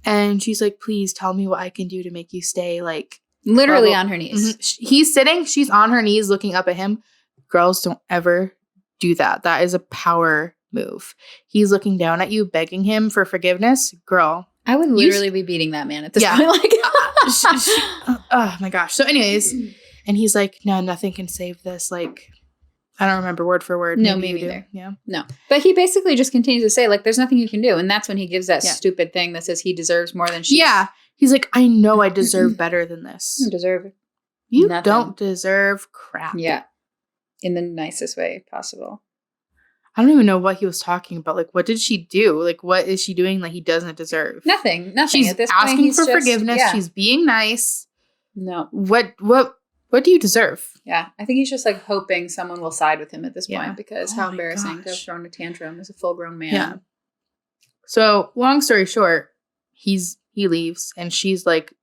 And she's like, please tell me what I can do to make you stay. Like literally on her knees. He's sitting. She's on her knees looking up at him. Girls, don't ever do that. That is a power move. He's looking down at you, begging him for forgiveness. Girl. I would literally be beating that man at this point. Like, oh my gosh. So anyways, and he's like, no, nothing can save this. Like, I don't remember word for word. No, me neither. Yeah. No. But he basically just continues to say, like, there's nothing you can do. And that's when he gives that stupid thing that says he deserves more than she. Yeah. He's like, I know I deserve better than this. You deserve it. You Nothing. don't deserve crap. Yeah. In the nicest way possible. I don't even know what he was talking about. Like, what did she do? Like, what is she doing that he doesn't deserve? Nothing. She's At this asking point, for forgiveness. Yeah. She's being nice. No. What do you deserve? Yeah. I think he's just like hoping someone will side with him at this point because how embarrassing to have thrown a tantrum as a full grown man. Yeah. So long story short, he leaves and she's like,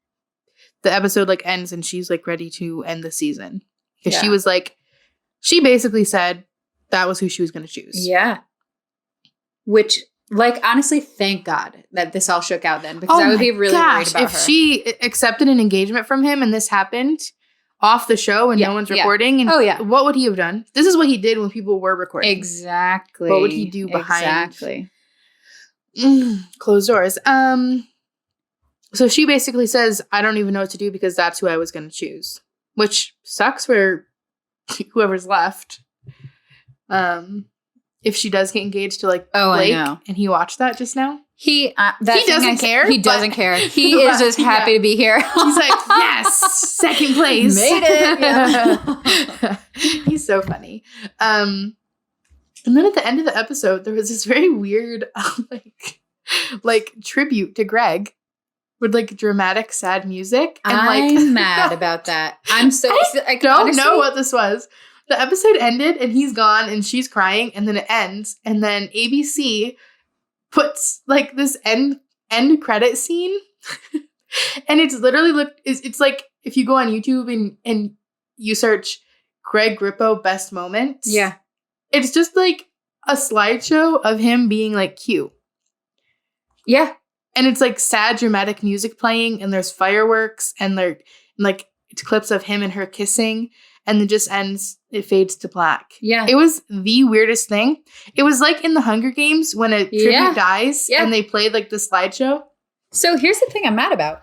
the episode like ends and she's like ready to end the season. Because she was like, she basically said that was who she was going to choose. Yeah. Which, like, honestly, thank God that this all shook out then, because I would be really worried about her. If she accepted an engagement from him and this happened off the show and no one's recording, and what would he have done? This is what he did when people were recording. Exactly. What would he do behind closed doors? So she basically says, I don't even know what to do because that's who I was going to choose, which sucks for whoever's left. If she does get engaged to like Blake, I know. And he watched that just now. He doesn't care. He doesn't care. He is just happy to be here. He's like, yes, second place. Made it. Yeah. He's so funny. And then at the end of the episode, there was this very weird like tribute to Greg with like dramatic sad music. And I'm mad about that. I'm so I don't know what this was. The episode ended and he's gone and she's crying and then it ends and then ABC puts like this end credit scene, and it's literally it's like if you go on YouTube and you search Greg Grippo best moments. Yeah. It's just like a slideshow of him being like cute. Yeah. And it's like sad dramatic music playing, and there's fireworks, and they're like it's clips of him and her kissing, and then just ends, it fades to black. Yeah. It was the weirdest thing. It was like in the Hunger Games when a tribute dies and they played like the slideshow. So here's the thing I'm mad about.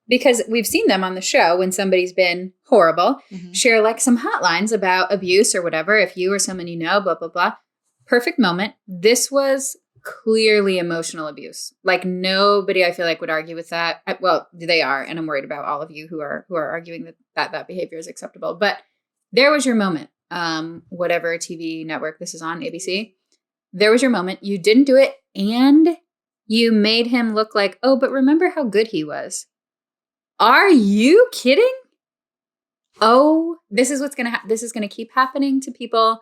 Because we've seen them on the show when somebody's been horrible, share like some hotlines about abuse or whatever, if you or someone you know, blah, blah, blah. Perfect moment. This was clearly emotional abuse. Like nobody, I feel like, would argue with that. Well, they are, and I'm worried about all of you who are arguing that behavior is acceptable. But there was your moment. Whatever TV network this is on, ABC. There was your moment. You didn't do it, and you made him look like, oh, but remember how good he was. Are you kidding? Oh, this is what's gonna this is gonna keep happening to people.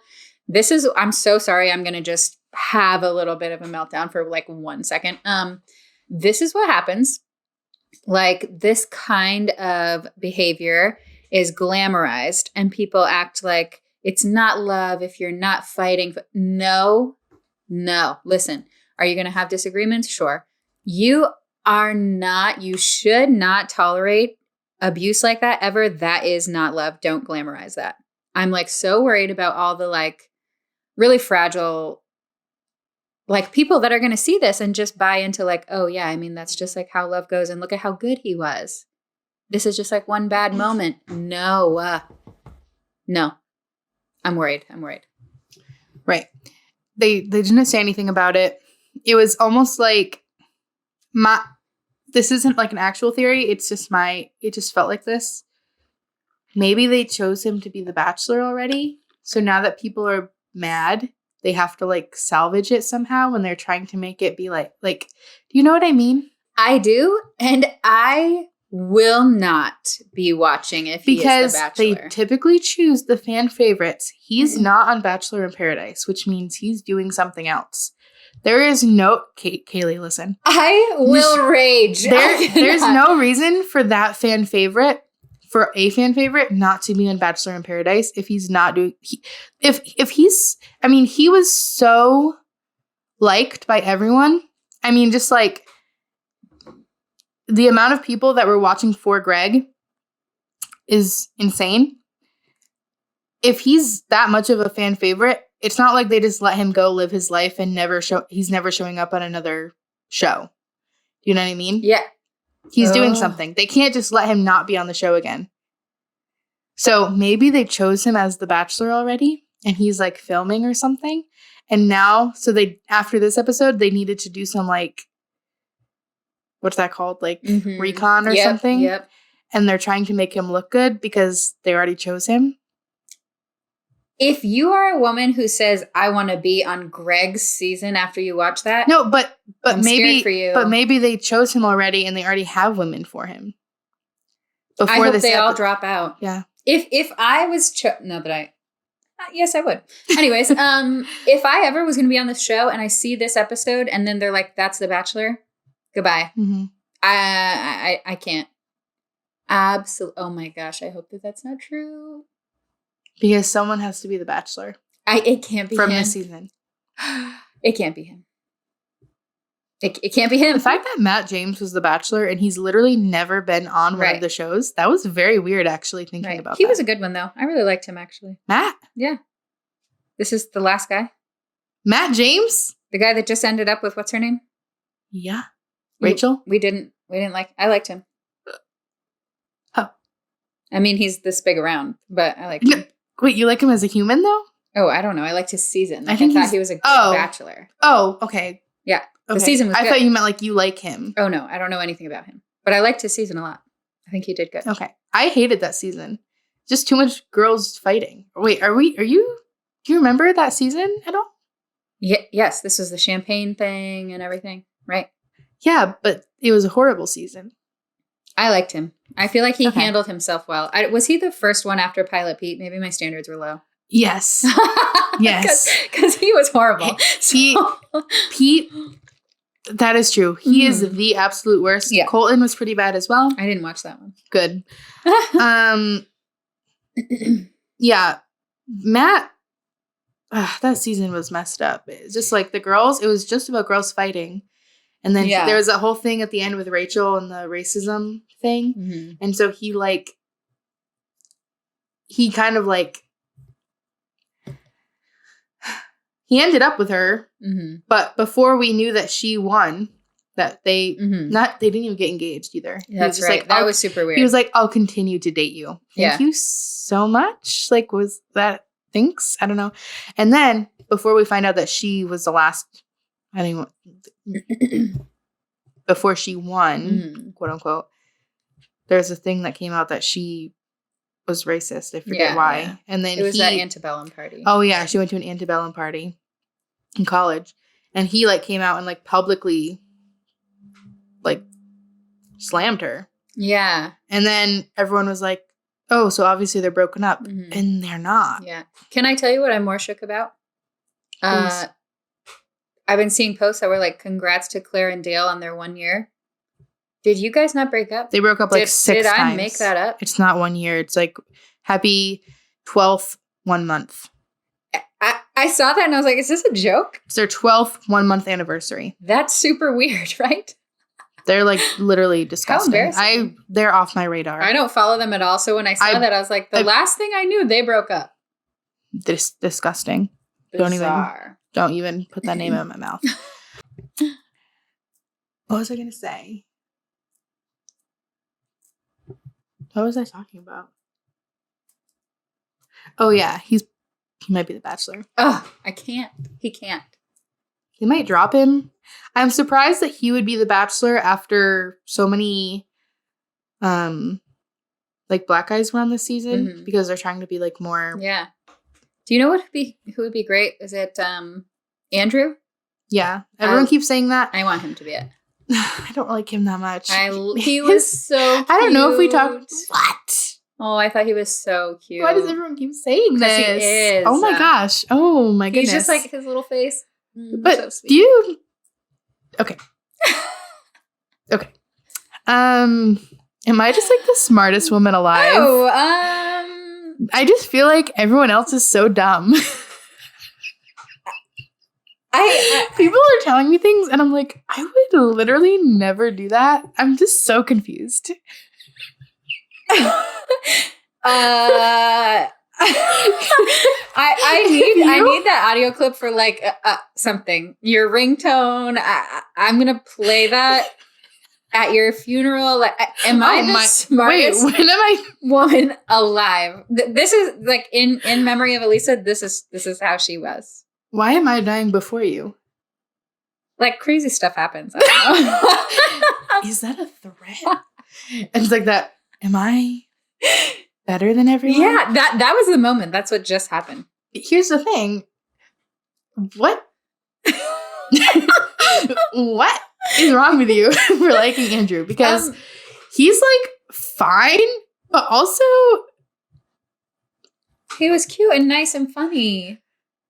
I'm so sorry. I'm gonna just have a little bit of a meltdown for like 1 second. This is what happens. Like this kind of behavior is glamorized, and people act like it's not love if you're not fighting. No. Listen, are you gonna have disagreements? Sure. You should not tolerate abuse like that ever. That is not love. Don't glamorize that. I'm like so worried about all the like really fragile, like people that are going to see this and just buy into like, oh yeah, I mean, that's just like how love goes. And look at how good he was. This is just like one bad moment. No, I'm worried. Right. They didn't say anything about it. It was almost like this isn't like an actual theory. It's just it just felt like this. Maybe they chose him to be the Bachelor already. So now that people are mad, they have to like salvage it somehow when they're trying to make it be like, do you know what I mean? I do. And I will not be watching if he is the Bachelor. They typically choose the fan favorites. He's not on Bachelor in Paradise, which means he's doing something else. There is no Kayleigh, listen. I will rage. There's no reason for that fan favorite, for a fan favorite, not to be on Bachelor in Paradise if he's not doing. He was so liked by everyone. I mean, just like the amount of people that were watching for Greg is insane. If he's that much of a fan favorite, it's not like they just let him go live his life and he's never showing up on another show. Do you know what I mean? Yeah. He's doing something. They can't just let him not be on the show again. So maybe they chose him as the Bachelor already and he's like filming or something. And now, after this episode, they needed to do some like, what's that called? Like recon or something. Yep. And they're trying to make him look good because they already chose him. If you are a woman who says, I want to be on Greg's season after you watch that. No, but I'm maybe scared for you. But maybe they chose him already and they already have women for him. I hope they all drop out. Yeah. If I was yes, I would. Anyways, if I ever was going to be on this show and I see this episode and then they're like, that's the Bachelor, goodbye. Mm-hmm. I can't. Absolutely. Oh my gosh. I hope that's not true. Because someone has to be the Bachelor. It can't be from him. this season. It can't be him. It can't be him. The fact that Matt James was the Bachelor and he's literally never been on one of the shows, that was very weird actually thinking about that. He was a good one though. I really liked him actually. Matt? Yeah. This is the last guy. Matt James? The guy that just ended up with what's her name? Yeah. Rachel? We didn't I liked him. Oh. I mean, he's this big around, but I liked him. Wait, you like him as a human though? Oh, I don't know. I liked his season. I thought he was a good Bachelor. Oh, okay. Yeah. Okay. The season was good. I thought you meant like you like him. Oh, no. I don't know anything about him. But I liked his season a lot. I think he did good. Okay. I hated that season. Just too much girls fighting. Wait, do you remember that season at all? Yeah, yes. This was the champagne thing and everything, right? Yeah, but it was a horrible season. I liked him. I feel like he handled himself well. Was he the first one after Pilot Pete? Maybe my standards were low. Yes. Yes. Because he was horrible. Pete, that is true. He is the absolute worst. Yeah. Colton was pretty bad as well. I didn't watch that one. Good. Yeah. Matt, that season was messed up. It's just like the girls, it was just about girls fighting. And then there was that whole thing at the end with Rachel and the racism thing. Mm-hmm. And so he kind of like, he ended up with her, but before we knew that she won, that they didn't even get engaged either. That's right. Like, that was super weird. He was like, I'll continue to date you. Thank you so much. Like, was that, thanks? I don't know. And then before we find out that she was the last, before she won, quote unquote, there's a thing that came out that she was racist. I forget why. Yeah. And then it was that antebellum party. Oh yeah, she went to an antebellum party in college, and he like came out and like publicly like slammed her. Yeah. And then everyone was like, "Oh, so obviously they're broken up," and they're not. Yeah. Can I tell you what I'm more shook about? I've been seeing posts that were like, "Congrats to Claire and Dale on their 1 year." Did you guys not break up? They broke up like 6 times. Did I make that up? It's not 1 year. It's like happy 12th 1 month. I saw that and I was like, is this a joke? It's their 12th 1 month anniversary. That's super weird, right? They're like literally disgusting. How embarrassing. They're off my radar. I don't follow them at all. So when I saw that, I was like, the last thing I knew, they broke up. Disgusting. Bizarre. Don't even put that name in my mouth. What was I going to say? What was I talking about? Oh, yeah. He might be the Bachelor. Oh, I can't. He can't. They might drop him. I'm surprised that he would be the Bachelor after so many like black guys were on this season because they're trying to be like more. Yeah. Do you know who would be great? Is it Andrew? Yeah. Everyone keeps saying that. I want him to be it. I don't like him that much. He was so cute. I don't know if we talked. What? Oh, I thought he was so cute. Why does everyone keep saying this? He is. Oh my gosh. Oh my goodness. He's just like his little face. But so sweet. Do you? Okay. Okay. Am I just like the smartest woman alive? Oh, I just feel like everyone else is so dumb. People are telling me things and I'm like, I would literally never do that. I'm just so confused. I need that audio clip for like something. Your ringtone. I'm gonna play that at your funeral. Like, am I the smartest woman alive? This is like in memory of Alissa. This is how she was. Why am I dying before you? Like crazy stuff happens. I don't know. Is that a threat? It's like that. Am I better than everyone? Yeah, that was the moment. That's what just happened. Here's the thing. What? What is wrong with you for liking Andrew? Because he's like fine, but also he was cute and nice and funny.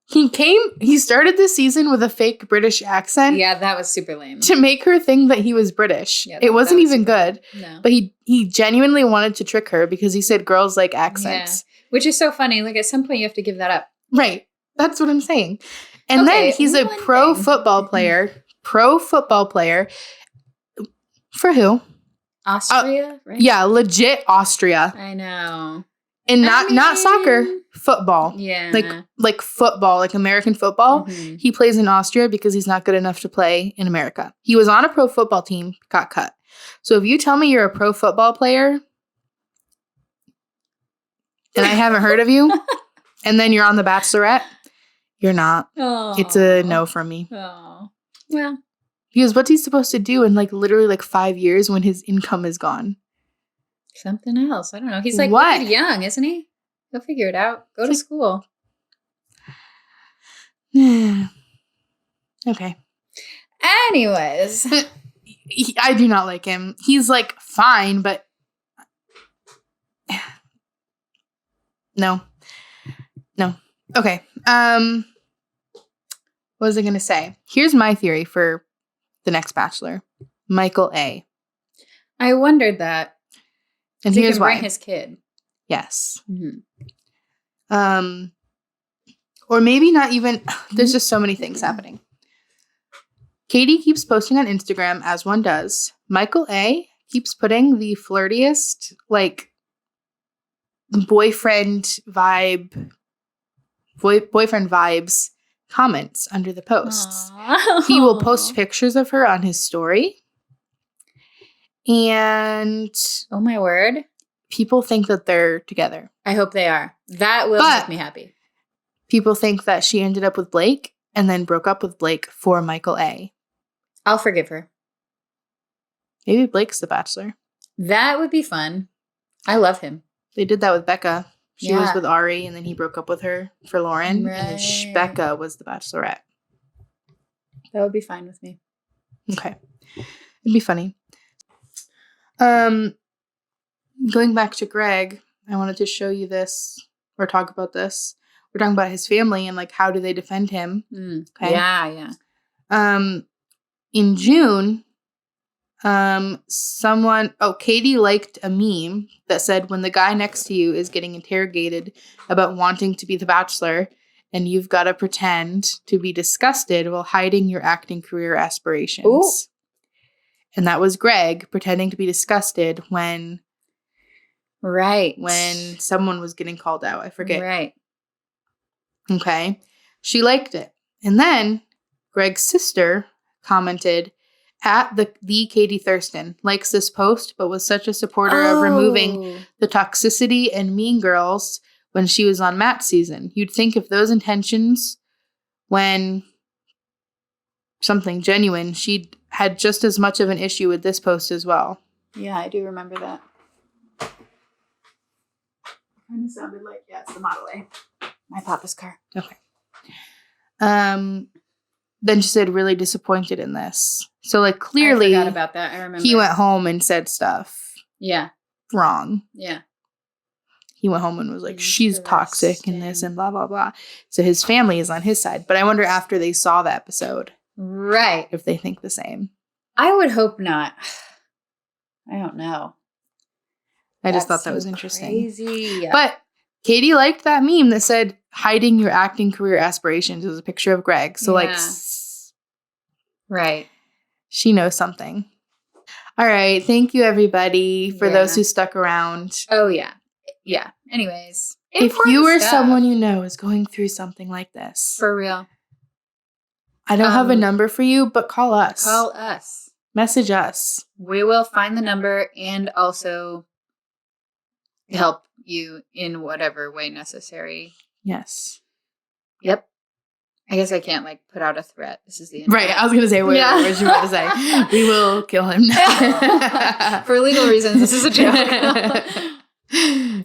He started this season with a fake British accent. Yeah, that was super lame. To make her think that he was British. Yeah, it wasn't even good. No. But he genuinely wanted to trick her because he said girls like accents. Yeah. Which is so funny. Like at some point you have to give that up. Right. That's what I'm saying. And then he's a pro football player. Pro football player. For who? Austria, right? Yeah, legit Austria. I know. And not soccer, football. Yeah. Like football, like American football. Mm-hmm. He plays in Austria because he's not good enough to play in America. He was on a pro football team, got cut. So if you tell me you're a pro football player and I haven't heard of you, and then you're on The Bachelorette, you're not. Aww. It's a no from me. Oh. Well. Because what's he supposed to do in like literally like 5 years when his income is gone? Something else. I don't know. He's like wicked young, isn't he? He'll figure it out. Go to school. Okay. Anyways. I do not like him. He's like fine, but no. Okay. What was I going to say? Here's my theory for the next Bachelor. Michael A. I wondered that. And He here's can why. bring his kid. Yes. Mm-hmm. Or maybe not even. There's just so many things happening. Katie keeps posting on Instagram, as one does. Michael A. keeps putting the flirtiest, like, boyfriend vibes comments under the posts. Aww. He will post pictures of her on his story. And Oh my word. people think that they're together. I hope they are. That will make me happy. People think that she ended up with Blake and then broke up with Blake for Michael A. I'll forgive her. Maybe Blake's the Bachelor. That would be fun. I love him. They did that with Becca. She was Yeah. with Ari, and then he broke up with her for Lauren. And then Right. Becca was the Bachelorette. That would be fine with me. Okay. It'd be funny. Going back to Greg, I wanted to show you this or talk about this. We're talking about his family and, like, how do they defend him. Okay. Yeah. In June, Katie liked a meme that said, when the guy next to you is getting interrogated about wanting to be the Bachelor and you've got to pretend to be disgusted while hiding your acting career aspirations. Ooh. And that was Greg pretending to be disgusted when someone was getting called out. I forget. Right. Okay. She liked it. And then Greg's sister commented, at the Katie Thurston likes this post, but was such a supporter of removing the toxicity and Mean Girls when she was on Matt's season. You'd think if those intentions, when something genuine, she'd had just as much of an issue with this post as well. Yeah, I do remember that. Kind of sounded like, yeah, it's the Model A. My papa's car. Okay. Then she said, really disappointed in this. So, like, clearly, I forgot about that. I remember. he went home and said stuff Yeah. wrong. Yeah. He went home and was like, she's toxic in this and blah, blah, blah. So his family is on his side. But I wonder after they saw the episode. Right. If they think the same. I would hope not. I don't know. I just thought that was interesting. Crazy. But Katie liked that meme that said, hiding your acting career aspirations. It was a picture of Greg. So, like, right. She knows something. All right. Thank you, everybody, for those who stuck around. Oh, yeah. Yeah. Anyways. If you or someone you know is going through something like this. For real. I don't have a number for you, but call us. Call us. Message us. We will find the number and also help you in whatever way necessary. Yes. Yep. I guess I can't, like, put out a threat. This is the end. Right. I was going to say, what was you about to say? We will kill him. For legal reasons, this is a joke.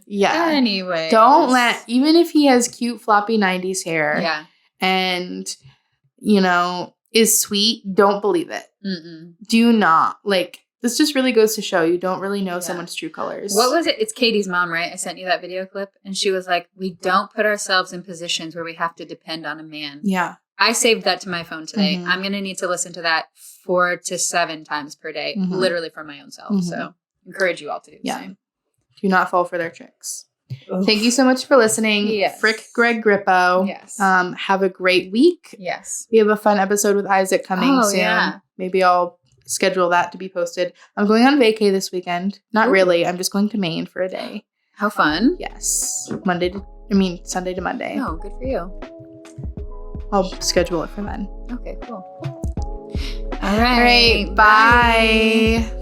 Yeah. Anyway. Don't even if he has cute, floppy 90s hair. Yeah. And, is sweet, don't believe it. Mm-mm. Do not. Like, this just really goes to show you don't really know someone's true colors. What was it? It's Katie's mom, right? I sent you that video clip. And she was like, we don't put ourselves in positions where we have to depend on a man. Yeah. I saved that to my phone today. Mm-hmm. I'm going to need to listen to that 4 to 7 times per day, literally for my own self. Mm-hmm. So encourage you all to do the same. Do not fall for their tricks. Oof. Thank you so much for listening. Yes. Frick Greg Grippo. Yes. Have a great week. Yes. We have a fun episode with Isaac coming soon. Yeah. Maybe I'll schedule that to be posted. I'm going on vacay this weekend. Not really. I'm just going to Maine for a day. How fun. Yes. Sunday to Monday. Oh, good for you. I'll schedule it for then. Okay, cool. All right. Bye.